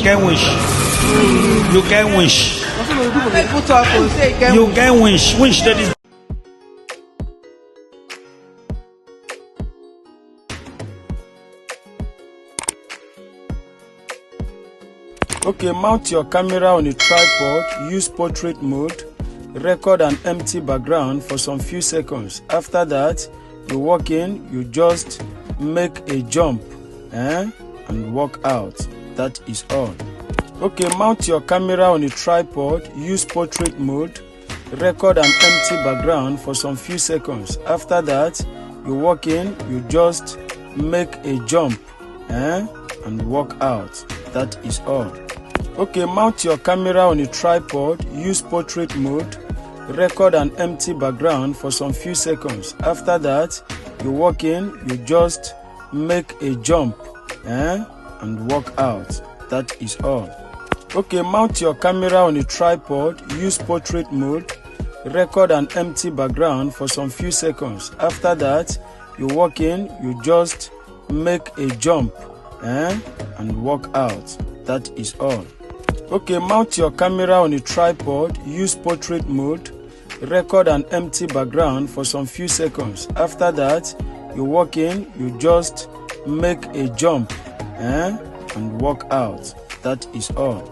can wish. You can wish. You can wish. Wish that is. Okay, mount your camera on a tripod, use portrait mode, record an empty background for some few seconds. After that, you walk in, you just make a jump and walk out. That is all. Okay, mount your camera on a tripod, use portrait mode, record an empty background for some few seconds. After that, you walk in, you just make a jump and walk out. That is all. Okay, mount your camera on a tripod, use portrait mode, record an empty background for some few seconds. After that, you walk in, you just make a jump and walk out. That is all. Okay, mount your camera on a tripod, use portrait mode, record an empty background for some few seconds. After that, you walk in, you just make a jump and walk out. That is all. Okay, mount your camera on a tripod, use portrait mode, record an empty background for some few seconds. After that, you walk in, you just make a jump and walk out. That is all.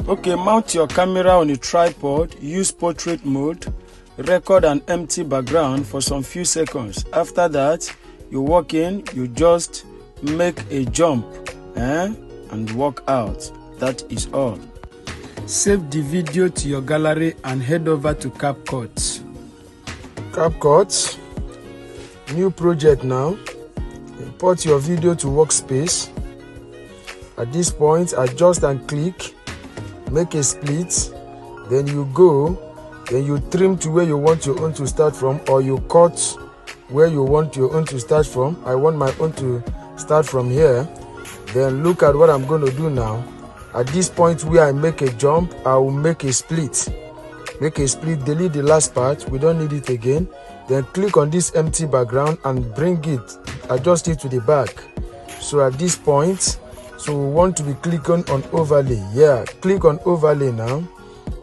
Okay, mount your camera on a tripod, use portrait mode, record an empty background for some few seconds. After that, you walk in, you just make a jump and walk out. That is all. Save the video to your gallery and head over to CapCut. CapCut, new project now. Import your video to workspace. At this point, adjust and click, make a split, then you go, then you trim to where you want your own to start from, or you cut where you want your own to start from. I want my own to start from here. Then look at what I'm going to do now. At this point where I make a jump, I will make a split. Make a split, delete the last part, we don't need it again. Then click on this empty background and bring it, adjust it to the back. So at this point, so we want to be clicking on overlay. Yeah, click on overlay now.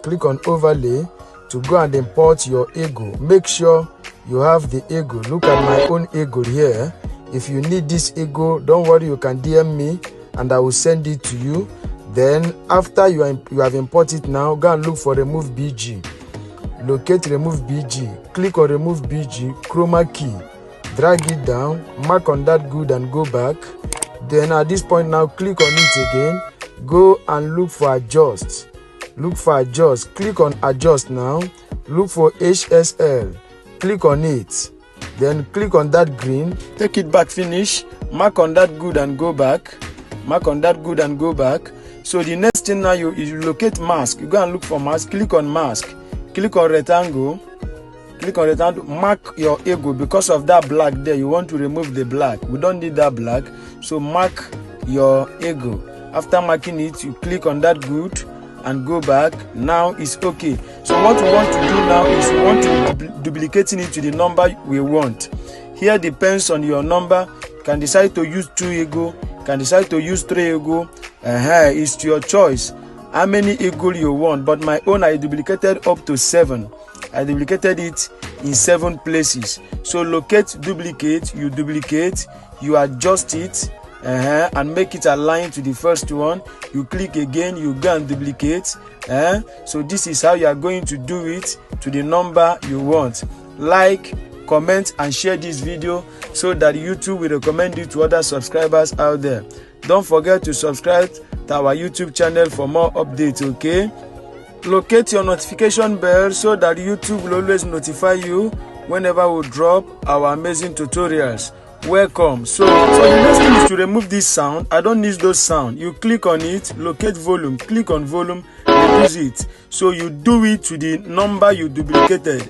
Click on overlay to go and import your ego. Make sure you have the ego. Look at my own ego here. If you need this ego, don't worry, you can DM me and I will send it to you. Then after you have imported now, go and look for remove BG. Locate remove BG. Click on remove BG, chroma key. Drag it down, mark on that good and go back. Then at this point now, click on it again. Go and look for adjust. Look for adjust. Click on adjust now. Look for HSL. Click on it. Then click on that green. Take it back, finish. Mark on that good and go back. Mark on that good and go back. So the next thing now, you locate mask. You go and look for mask. Click on mask. Click on rectangle. Click on rectangle. Mark your ego. Because of that black there, you want to remove the black. We don't need that black. So mark your ego. After marking it, you click on that good and go back. Now it's okay. So what we want to do now is we want to duplicating it to the number we want. Here depends on your number. You can decide to use 2 ego. You can decide to use 3 ego. It's to your choice how many ego you want, but my own I duplicated up to 7. I duplicated it in 7 places. So locate duplicate, you duplicate, you adjust it and make it align to the first one. You click again, you go and duplicate. So this is how you are going to do it to the number you want. Like, comment and share this video so that YouTube will recommend it to other subscribers out there. Don't forget to subscribe to our YouTube channel for more updates, okay? Locate your notification bell so that YouTube will always notify you whenever we drop our amazing tutorials. Welcome. So the next thing is to remove this sound. I don't need those sound. You click on it, locate volume, click on volume, reduce it. So you do it to the number you duplicated.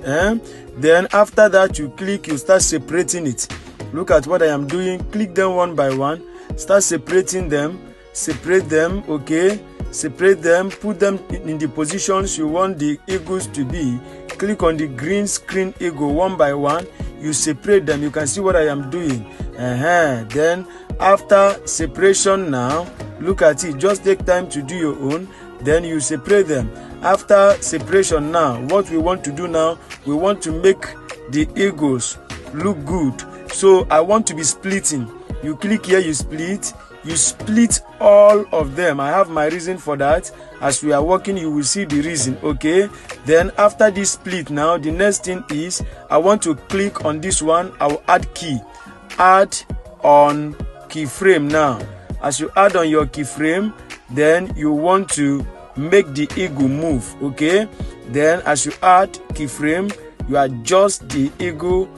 Then after that you click, you start separating it. Look at what I am doing. Click them one by one. Start separating them. Separate them, okay? Separate them, put them in the positions you want the egos to be. Click on the green screen ego one by one. You separate them. You can see what I am doing. Then after separation now, Look at it, just take time to do your own, then you separate them. After separation now, what we want to do now, we want to make the eagles look good. So I want to be splitting. You click here, you split all of them. I have my reason for that. As we are working, you will see the reason. Okay, then after this split now, the next thing is I want to click on this one. I will add on keyframe. Now as you add on your keyframe, then you want to make the eagle move. Okay, then as you add keyframe, you adjust the eagle.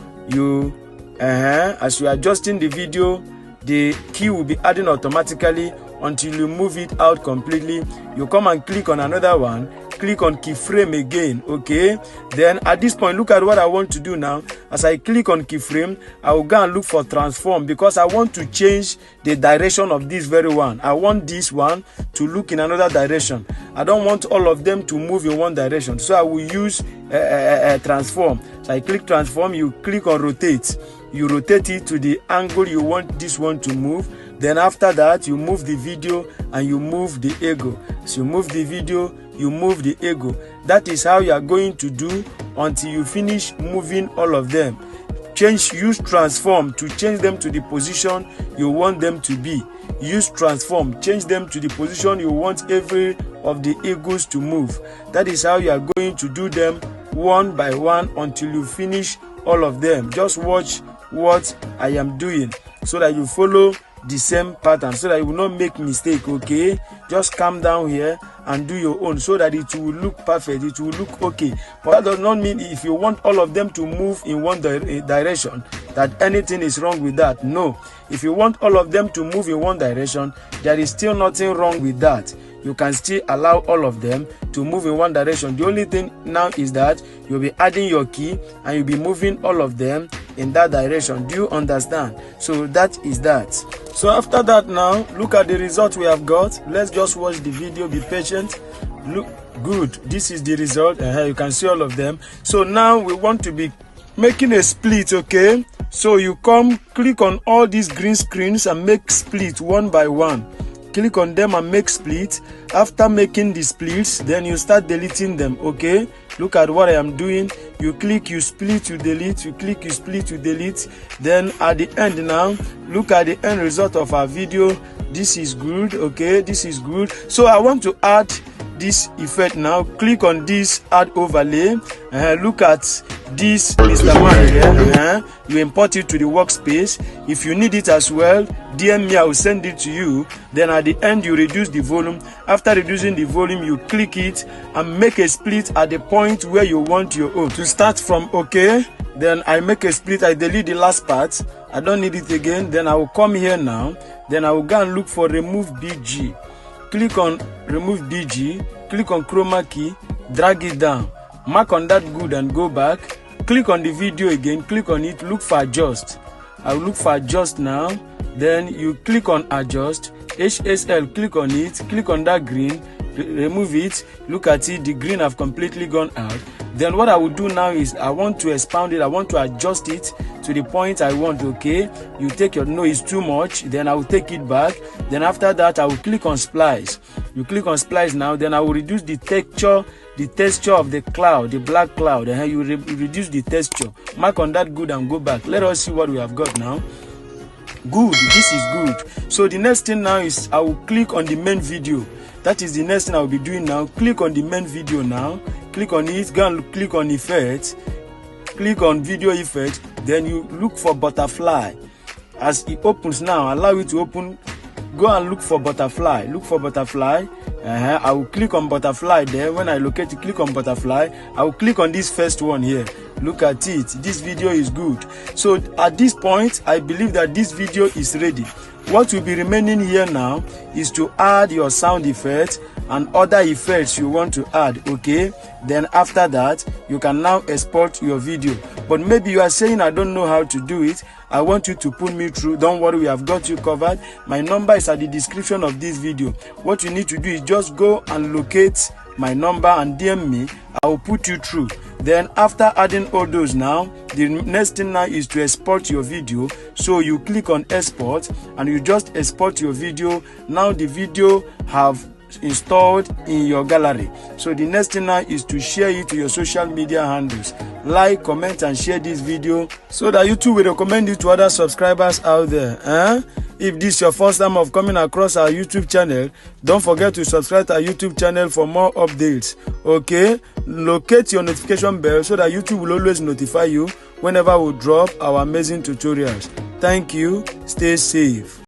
As you are adjusting the video, the key will be adding automatically until you move it out completely. You come and click on another one, click on keyframe again. Okay, then at this point, look at what I want to do now. As I click on keyframe, I will go and look for transform, because I want to change the direction of this very one. I want this one to look in another direction. I don't want all of them to move in one direction, so I will use transform. So I click transform, you click on rotate. You rotate it to the angle you want this one to move. Then after that, you move the video and you move the eagle. So you move the video, you move the eagle. That is how you are going to do until you finish moving all of them. Use transform to change them to the position you want them to be. Use transform, change them to the position you want every of the eagles to move. That is how you are going to do them one by one until you finish all of them. Just watch what I am doing so that you follow the same pattern, so that you will not make mistake. Okay, just calm down here and do your own so that it will look perfect, it will look okay. But that does not mean if you want all of them to move in one direction that anything is wrong with that. No, if you want all of them to move in one direction, there is still nothing wrong with that. You can still allow all of them to move in one direction. The only thing now is that you'll be adding your key and you'll be moving all of them in that direction. Do you understand? So that is that. So after that now, look at the result we have got. Let's just watch the video, be patient. Look good, this is the result. You can see all of them. So now we want to be making a split. Okay, so you come click on all these green screens and make split one by one. Click on them and make split. After making the splits, then you start deleting them. Okay, look at what I am doing. You click, you split, you delete, you click, you split, you delete. Then at the end now, look at the end result of our video. This is good. Okay, this is good. So I want to add this effect now. Click on this add overlay. Look at this Mr. Man here. You import it to the workspace. If you need it as well, DM me, I will send it to you. Then at the end, you reduce the volume. After reducing the volume, you click it and make a split at the point where you want your own to start from. Okay, then I make a split. I delete the last part. I don't need it again. Then I will come here now. Then I will go and look for remove BG. Click on remove BG, click on chroma key, drag it down, mark on that good and go back. Click on the video again, click on it, look for adjust. I will look for adjust now. Then you click on adjust, HSL, click on it, click on that green, remove it, look at it, the green have completely gone out. Then what I will do now is I want to expound it, I want to adjust it to the point I want. Okay, you take your, no, it's too much, then I will take it back. Then after that I will click on splice. You click on splice now, then I will reduce the texture of the cloud, the black cloud, and you reduce the texture. Mark on that good and go back. Let us see what we have got now. Good, this is good. So the next thing now is I will click on the main video. That is the next thing I will be doing now. Click on the main video now. Click on it, go and click on effects. Click on video effect. Then you look for butterfly. As it opens now, allow it to open. Go and look for butterfly. Look for butterfly. I will click on butterfly there. When I locate it, click on butterfly. I will click on this first one here. Look at it. This video is good. So at this point, I believe that this video is ready. What will be remaining here now is to add your sound effects and other effects you want to add. Okay, then after that you can now export your video. But maybe you are saying I don't know how to do it. I want you to put me through. Don't worry, we have got you covered. My number is at the description of this video. What you need to do is just go and locate my number and DM me. I will put you through. Then after adding all those now, the next thing now is to export your video. So you click on export and you just export your video. Now the video have installed in your gallery. So the next thing now is to share it to your social media handles. Like, comment and share this video so that YouTube will recommend it to other subscribers out there. If this is your first time of coming across our YouTube channel, don't forget to subscribe to our YouTube channel for more updates. Okay, locate your notification bell so that YouTube will always notify you whenever we drop our amazing tutorials. Thank you. Stay safe.